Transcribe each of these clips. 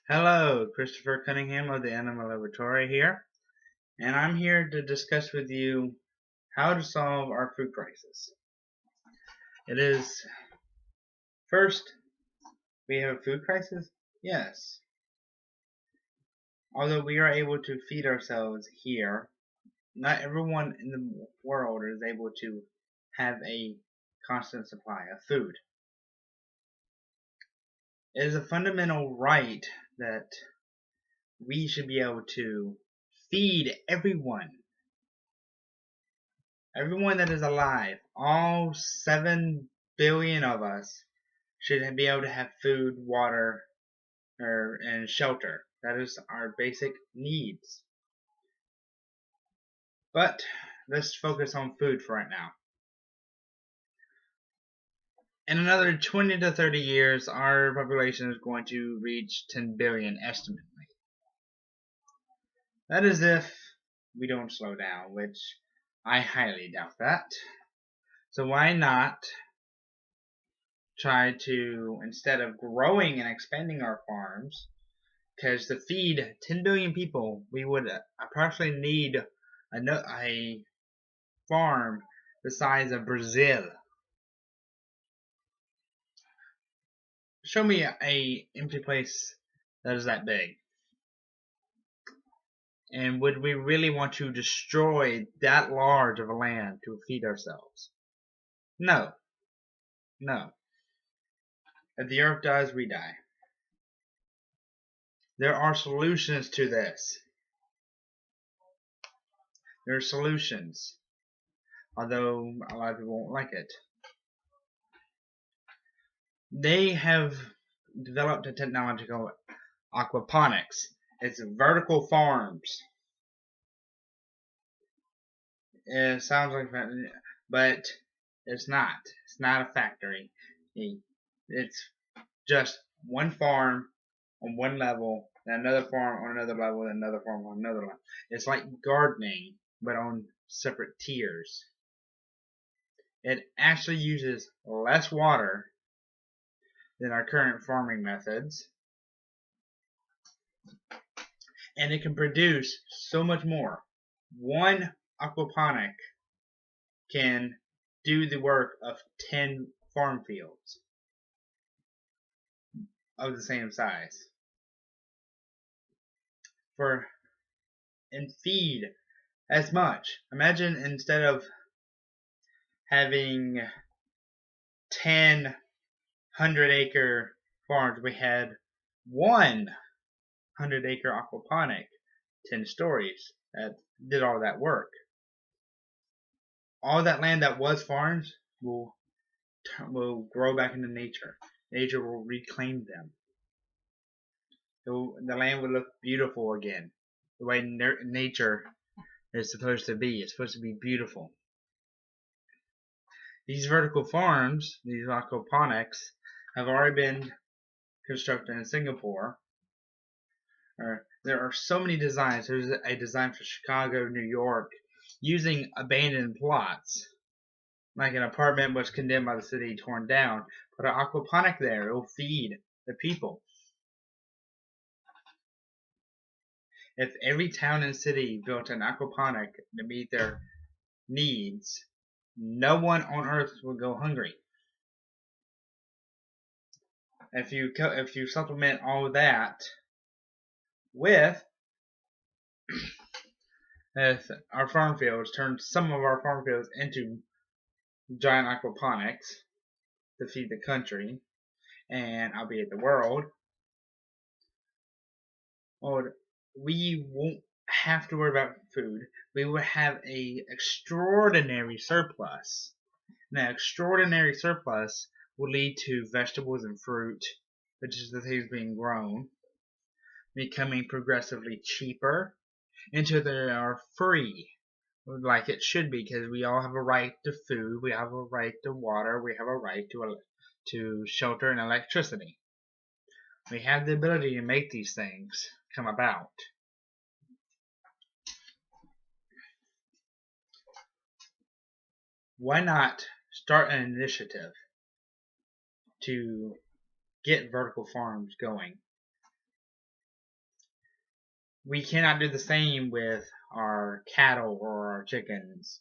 Hello, Christopher Cunningham of the Animal Laboratory here, and I'm here to discuss with you how to solve our food crisis. It is, first, we have a food crisis? Yes. Although we are able to feed ourselves here, not everyone in the world is able to have a constant supply of food. It is a fundamental right that we should be able to feed everyone. Everyone that is alive, all 7 billion of us, should be able to have food, water, and shelter. That is our basic needs. But let's focus on food for right now. In another 20 to 30 years, our population is going to reach 10 billion estimately. That is if we don't slow down, which I highly doubt that. So why not try to, instead of growing and expanding our farms, because to feed 10 billion people, we would approximately need a farm the size of Brazil. Show me a empty place that is that big. And would we really want to destroy that large of a land to feed ourselves? No. No. If the earth dies, we die. There are solutions to this. There are solutions. Although a lot of people won't like it. They have developed a technology called aquaponics. It's vertical farms. It sounds like that, but it's not. It's not a factory. It's just one farm on one level, and another farm on another level, and another farm on another level. It's like gardening, but on separate tiers. It actually uses less water than our current farming methods, and it can produce so much more. One aquaponic can do the work of 10 farm fields of the same size. And feed as much. Imagine instead of having 10 100-acre farms, we had 100-acre aquaponic, 10 stories that did all that work. All that land that was farms will grow back into nature. Nature will reclaim them. The land will look beautiful again, the way nature is supposed to be. It's supposed to be beautiful. These vertical farms, these aquaponics, have already been constructed in Singapore. There are so many designs. There's a design for Chicago, New York, using abandoned plots. Like an apartment was condemned by the city, torn down. Put an aquaponic there, it will feed the people. If every town and city built an aquaponic to meet their needs, no one on earth would go hungry. If you supplement all of that with our farm fields, turn some of our farm fields into giant aquaponics to feed the country, and albeit the world, we won't have to worry about food. We will have a extraordinary surplus. And that extraordinary surplus will lead to vegetables and fruit, which is the things being grown, becoming progressively cheaper until they are free, like it should be, because we all have a right to food, we have a right to water, we have a right to shelter and electricity. We have the ability to make these things come about. Why not start an initiative to get vertical farms going? we cannot do the same with our cattle or our chickens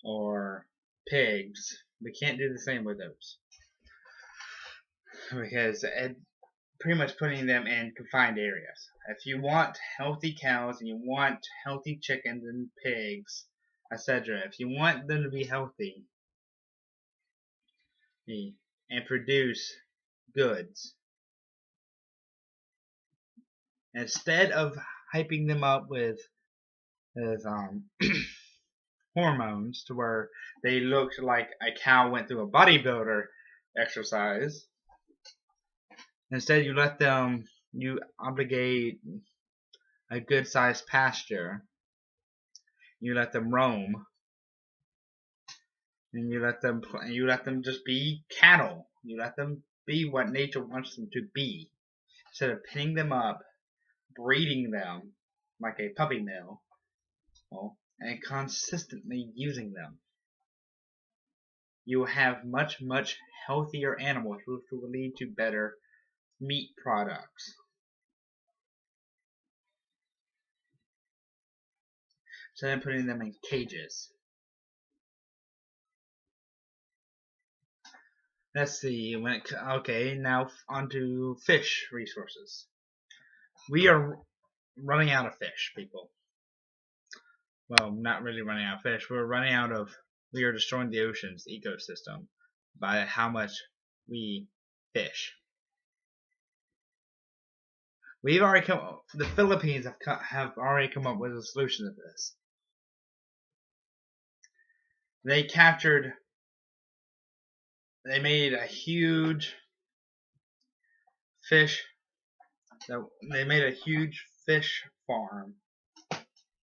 or pigs. We can't do the same with those because it pretty much putting them in confined areas. If you want healthy cows and you want healthy chickens and pigs, etc., if you want them to be healthy and produce goods, instead of hyping them up with hormones to where they looked like a cow went through a bodybuilder exercise, instead you obligate a good sized pasture, you let them roam, and you let them just be cattle. You let them be what nature wants them to be, instead of pinning them up, breeding them like a puppy mill, and consistently using them. You will have much healthier animals, which will lead to better meat products. Instead of putting them in cages. Let's see. Okay, now onto fish resources. We are running out of fish, people. Well, not really running out of fish. We are destroying the ocean's ecosystem by how much we fish. The Philippines have already come up with a solution to this. They made a huge fish farm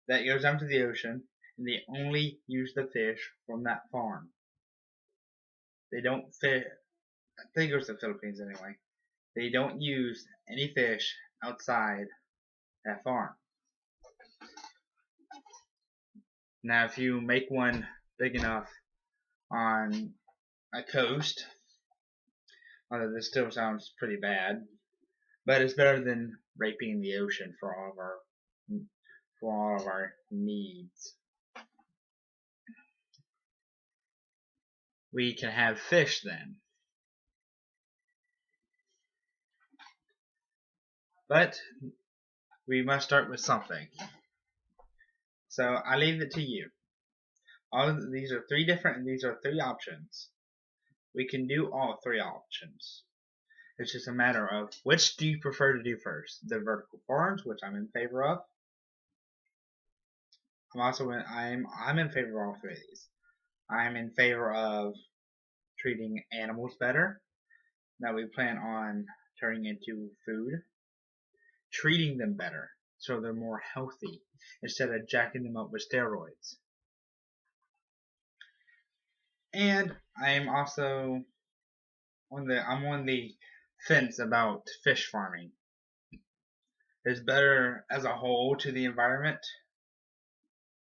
that goes down to the ocean, and they only use the fish from that farm. They don't fish. I think it was the Philippines anyway. They don't use any fish outside that farm. Now, if you make one big enough on a coast, although this still sounds pretty bad, but it's better than raping the ocean for all of our needs. We can have fish then. But we must start with something. So I leave it to you. These are three options. We can do all three options. It's just a matter of which do you prefer to do first? The vertical farms, which I'm in favor of. I'm in favor of all three of these. I'm in favor of treating animals better that we plan on turning into food, treating them better so they're more healthy instead of jacking them up with steroids. And I'm also on the fence about fish farming. It's better as a whole to the environment,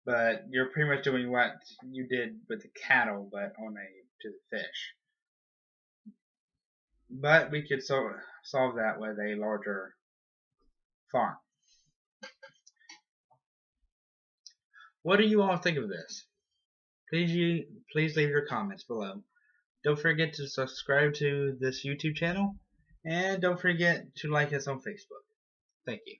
but you're pretty much doing what you did with the cattle, but to the fish. But we could solve that with a larger farm. What do you all think of this? Please leave your comments below. Don't forget to subscribe to this YouTube channel, and don't forget to like us on Facebook. Thank you.